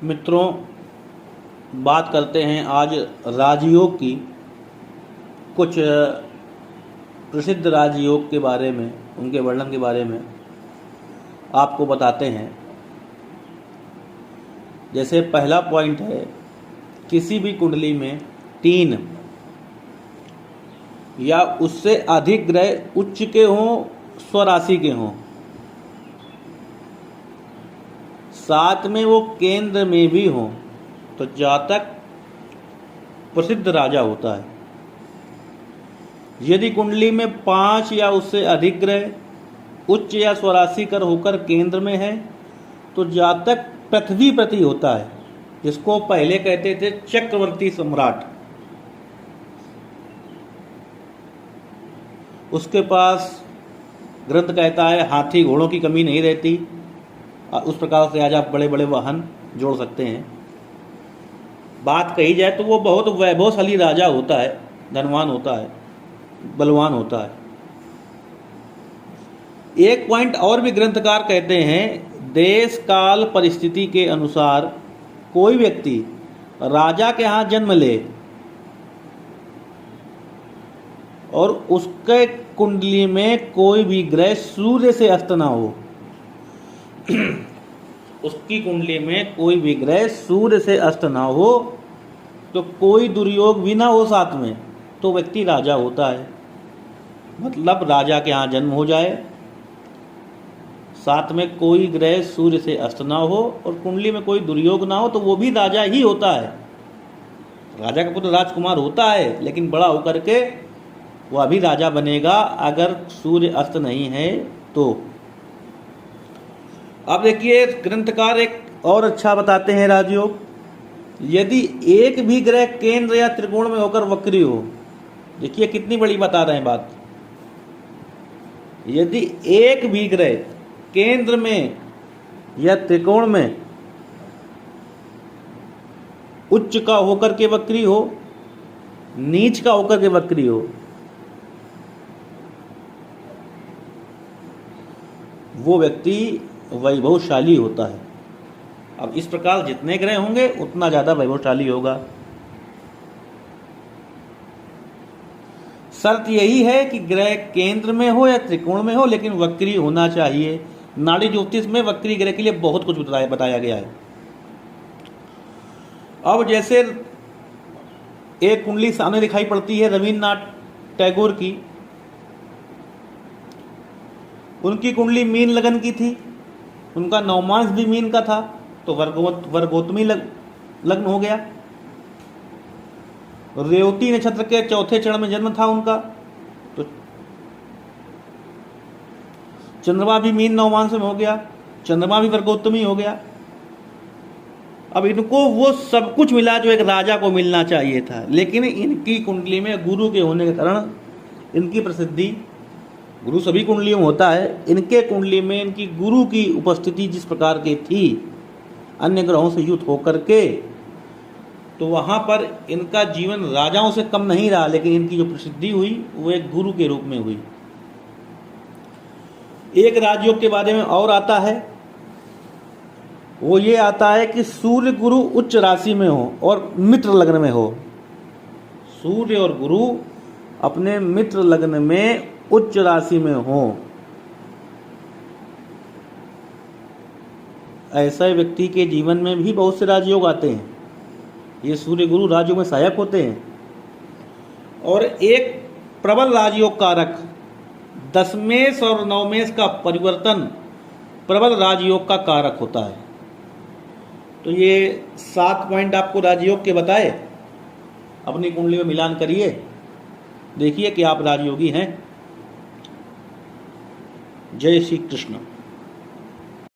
मित्रों, बात करते हैं आज राजयोग की। कुछ प्रसिद्ध राजयोग के बारे में, उनके वर्णन के बारे में आपको बताते हैं। जैसे पहला पॉइंट है, किसी भी कुंडली में 3 या उससे अधिक ग्रह उच्च के हों, स्वराशि के हों, साथ में वो केंद्र में भी हों, तो जातक प्रसिद्ध राजा होता है। यदि कुंडली में 5 या उससे अधिक ग्रह उच्च या स्वराशि कर होकर केंद्र में है, तो जातक पृथ्वी प्रति होता है, जिसको पहले कहते थे चक्रवर्ती सम्राट। उसके पास ग्रंथ कहता है हाथी घोड़ों की कमी नहीं रहती। उस प्रकार से आज आप बड़े बड़े वाहन जोड़ सकते हैं। बात कही जाए तो वो बहुत वैभवशाली राजा होता है, धनवान होता है, बलवान होता है। एक पॉइंट और भी ग्रंथकार कहते हैं, देश काल परिस्थिति के अनुसार कोई व्यक्ति राजा के यहाँ जन्म ले और उसके कुंडली में कोई भी ग्रह सूर्य से अस्त ना हो, उसकी कुंडली में कोई भी ग्रह सूर्य से अस्त ना हो, तो कोई दुर्योग भी ना हो साथ में, तो व्यक्ति राजा होता है। मतलब राजा के यहाँ जन्म हो जाए, साथ में कोई ग्रह सूर्य से अस्त ना हो और कुंडली में कोई दुर्योग ना हो, तो वो भी राजा ही होता है। राजा का पुत्र राजकुमार होता है, लेकिन बड़ा होकर के वह भी राजा बनेगा अगर सूर्य अस्त नहीं है तो। अब देखिए, ग्रंथकार एक और अच्छा बताते हैं राजयोग। यदि एक भी ग्रह केंद्र या त्रिकोण में होकर वक्री हो, देखिए कितनी बड़ी बता रहे हैं बात। यदि एक भी ग्रह केंद्र में या त्रिकोण में उच्च का होकर के वक्री हो, नीच का होकर के वक्री हो, वो व्यक्ति वैभवशाली होता है। अब इस प्रकार जितने ग्रह होंगे उतना ज़्यादा वैभवशाली होगा। शर्त यही है कि ग्रह केंद्र में हो या त्रिकोण में हो, लेकिन वक्री होना चाहिए। नाड़ी ज्योतिष में वक्री ग्रह के लिए बहुत कुछ बताया गया है। अब जैसे एक कुंडली सामने दिखाई पड़ती है रविन्द्रनाथ टैगोर की। उनकी कुंडली मीन लगन की थी, उनका नवमांश भी मीन का था, तो वर्गोत्तमी लग्न हो गया। रेवती नक्षत्र के चौथे चरण में जन्म था उनका, तो चंद्रमा भी मीन नवमांश में हो गया, चंद्रमा भी वर्गोत्तमी हो गया। अब इनको वो सब कुछ मिला जो एक राजा को मिलना चाहिए था, लेकिन इनकी कुंडली में गुरु के होने के कारण इनकी प्रसिद्धि, गुरु सभी कुंडलियों में होता है, इनके कुंडली में इनकी गुरु की उपस्थिति जिस प्रकार की थी अन्य ग्रहों से युक्त होकर के, तो वहाँ पर इनका जीवन राजाओं से कम नहीं रहा, लेकिन इनकी जो प्रसिद्धि हुई वो एक गुरु के रूप में हुई। एक राजयोग के बारे में और आता है, वो ये आता है कि सूर्य गुरु उच्च राशि में हो और मित्र लग्न में हो। सूर्य और गुरु अपने मित्र लग्न में उच्च राशि में हो, ऐसे व्यक्ति के जीवन में भी बहुत से राजयोग आते हैं। ये सूर्य गुरु राजयोग में सहायक होते हैं। और एक प्रबल राजयोग कारक, दशमेश और नवमेश का परिवर्तन प्रबल राजयोग का कारक होता है। तो ये 7 पॉइंट आपको राजयोग के बताए, अपनी कुंडली में मिलान करिए, देखिए कि आप राजयोगी हैं। जय श्री कृष्ण।